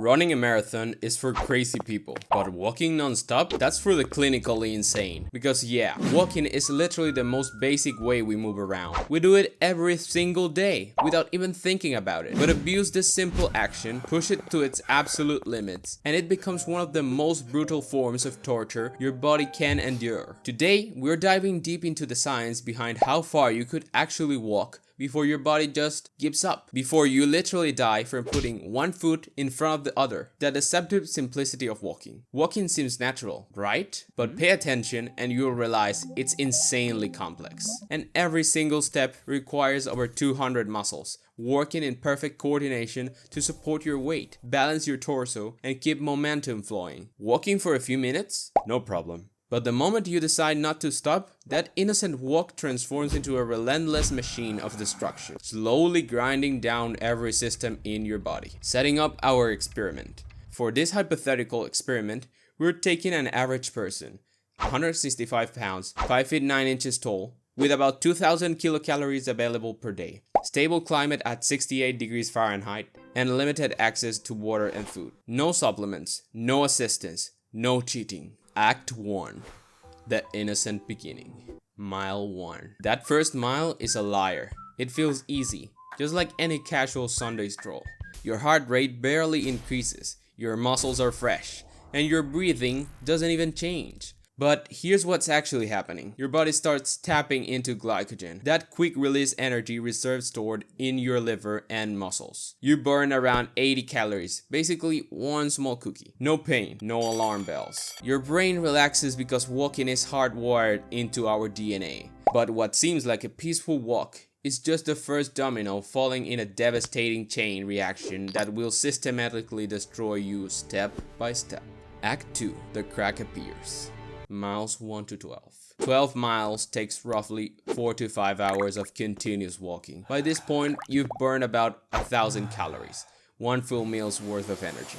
Running a marathon is for crazy people, but walking non-stop, that's for the clinically insane. Because yeah, walking is literally the most basic way we move around. We do it every single day without even thinking about it. But abuse this simple action, push it to its absolute limits, and it becomes one of the most brutal forms of torture your body can endure. Today, we're diving deep into the science behind how far you could actually walk before your body just gives up, before you literally die from putting one foot in front of the other. The deceptive simplicity of walking. Walking seems natural, right? But pay attention and you'll realize it's insanely complex. And every single step requires over 200 muscles, working in perfect coordination to support your weight, balance your torso, and keep momentum flowing. Walking for a few minutes? No problem. But the moment you decide not to stop, that innocent walk transforms into a relentless machine of destruction, slowly grinding down every system in your body. Setting up our experiment. For this hypothetical experiment, we're taking an average person, 165 pounds, 5 feet 9 inches tall, with about 2,000 kilocalories available per day, stable climate at 68 degrees Fahrenheit, and limited access to water and food. No supplements, no assistance, no cheating. Act 1. The innocent beginning. Mile 1. That first mile is a liar. It feels easy, just like any casual Sunday stroll. Your heart rate barely increases, your muscles are fresh, and your breathing doesn't even change. But here's what's actually happening. Your body starts tapping into glycogen, that quick release energy reserve stored in your liver and muscles. You burn around 80 calories, basically one small cookie. No pain, no alarm bells. Your brain relaxes because walking is hardwired into our DNA. But what seems like a peaceful walk is just the first domino falling in a devastating chain reaction that will systematically destroy you step by step. Act 2. The crack appears. Miles 1 to 12. 12 miles takes roughly 4 to 5 hours of continuous walking. By this point, you've burned about 1,000 calories, one full meal's worth of energy.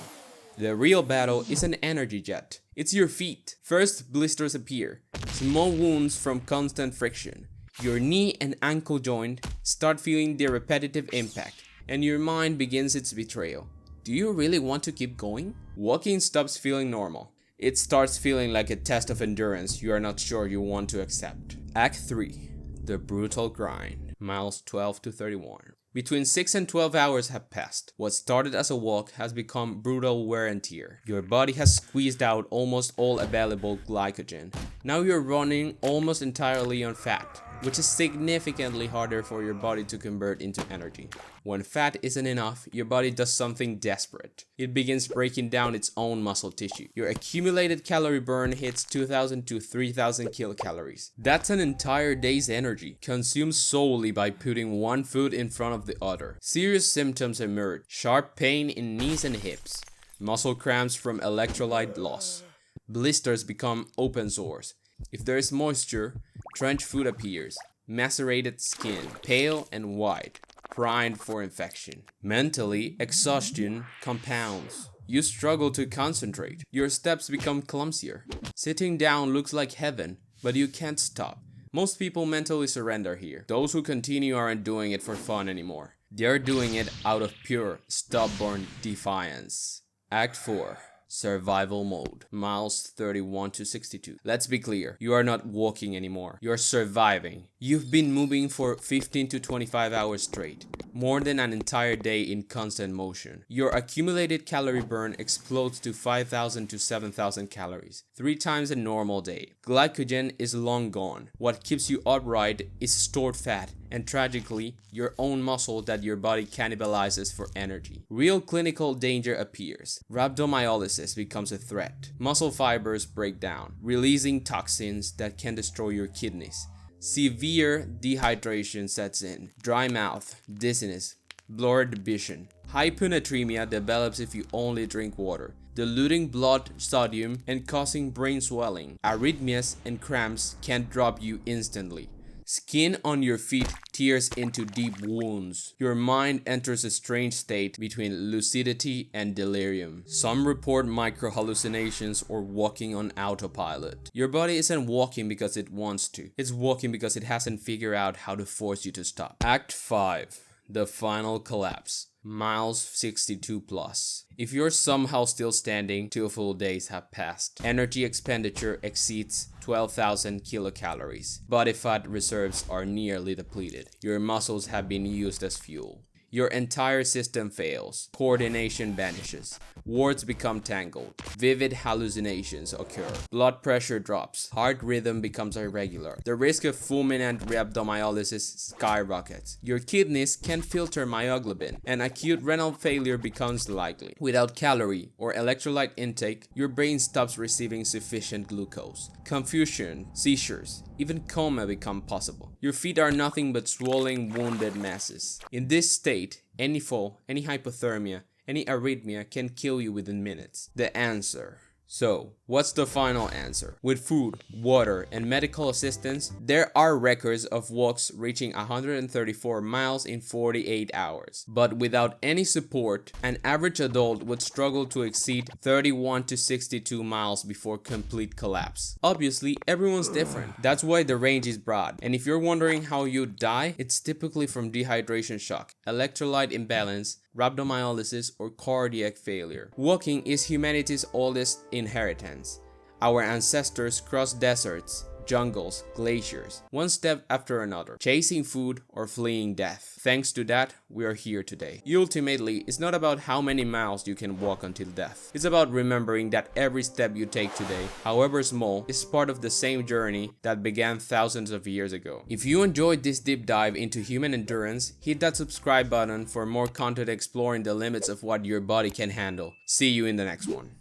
The real battle is an energy jet. It's your feet. First, blisters appear, small wounds from constant friction. Your knee and ankle joint start feeling the repetitive impact, and your mind begins its betrayal. Do you really want to keep going? Walking stops feeling normal. It starts feeling like a test of endurance you are not sure you want to accept. Act 3. The brutal grind. Miles 12 to 31. Between 6 and 12 hours have passed. What started as a walk has become brutal wear and tear. Your body has squeezed out almost all available glycogen. Now you're running almost entirely on fat, which is significantly harder for your body to convert into energy. When fat isn't enough, your body does something desperate. It begins breaking down its own muscle tissue. Your accumulated calorie burn hits 2,000 to 3,000 kilocalories. That's an entire day's energy, consumed solely by putting one foot in front of the other. Serious symptoms emerge: sharp pain in knees and hips, muscle cramps from electrolyte loss. Blisters become open sores. If there is moisture, trench foot appears. Macerated skin, pale and white, primed for infection. Mentally, exhaustion compounds. You struggle to concentrate. Your steps become clumsier. Sitting down looks like heaven, but you can't stop. Most people mentally surrender here. Those who continue aren't doing it for fun anymore. They're doing it out of pure, stubborn defiance. Act 4. Survival mode. Miles 31 to 62. Let's be clear, you are not walking anymore. You're surviving. You've been moving for 15 to 25 hours straight, more than an entire day in constant motion. Your accumulated calorie burn explodes to 5,000 to 7,000 calories, 3 times a normal day. Glycogen is long gone. What keeps you upright is stored fat, and tragically, your own muscle that your body cannibalizes for energy. Real clinical danger appears. Rhabdomyolysis becomes a threat. Muscle fibers break down, releasing toxins that can destroy your kidneys. Severe dehydration sets in. Dry mouth, dizziness, blurred vision. Hyponatremia develops if you only drink water, diluting blood sodium and causing brain swelling. Arrhythmias and cramps can drop you instantly. Skin on your feet tears into deep wounds. Your mind enters a strange state between lucidity and delirium. Some report micro hallucinations or walking on autopilot. Your body isn't walking because it wants to. It's walking because it hasn't figured out how to force you to stop. Act 5. the final collapse. Miles 62 plus. If you're somehow still standing 2 full days have passed, energy expenditure exceeds 12,000 kilocalories. Body fat reserves are nearly depleted. Your muscles have been used as fuel. Your entire system fails. Coordination vanishes. Words become tangled. Vivid hallucinations occur. Blood pressure drops. Heart rhythm becomes irregular. The risk of fulminant rhabdomyolysis skyrockets. Your kidneys can't filter myoglobin, and acute renal failure becomes likely. Without calorie or electrolyte intake, your brain stops receiving sufficient glucose. Confusion, seizures, even coma become possible. Your feet are nothing but swollen, wounded masses. In this state, any fall, any hypothermia, any arrhythmia can kill you within minutes. The answer. So, what's the final answer? With food, water, and medical assistance, there are records of walks reaching 134 miles in 48 hours. But without any support, an average adult would struggle to exceed 31 to 62 miles before complete collapse. Obviously, everyone's different. That's why the range is broad. And if you're wondering how you die, it's typically from dehydration shock, electrolyte imbalance, rhabdomyolysis, or cardiac failure. Walking is humanity's oldest inheritance. Our ancestors crossed deserts, jungles, glaciers, one step after another, chasing food or fleeing death. Thanks to that, we are here today. Ultimately, it's not about how many miles you can walk until death. It's about remembering that every step you take today, however small, is part of the same journey that began thousands of years ago. If you enjoyed this deep dive into human endurance, hit that subscribe button for more content exploring the limits of what your body can handle. See you in the next one.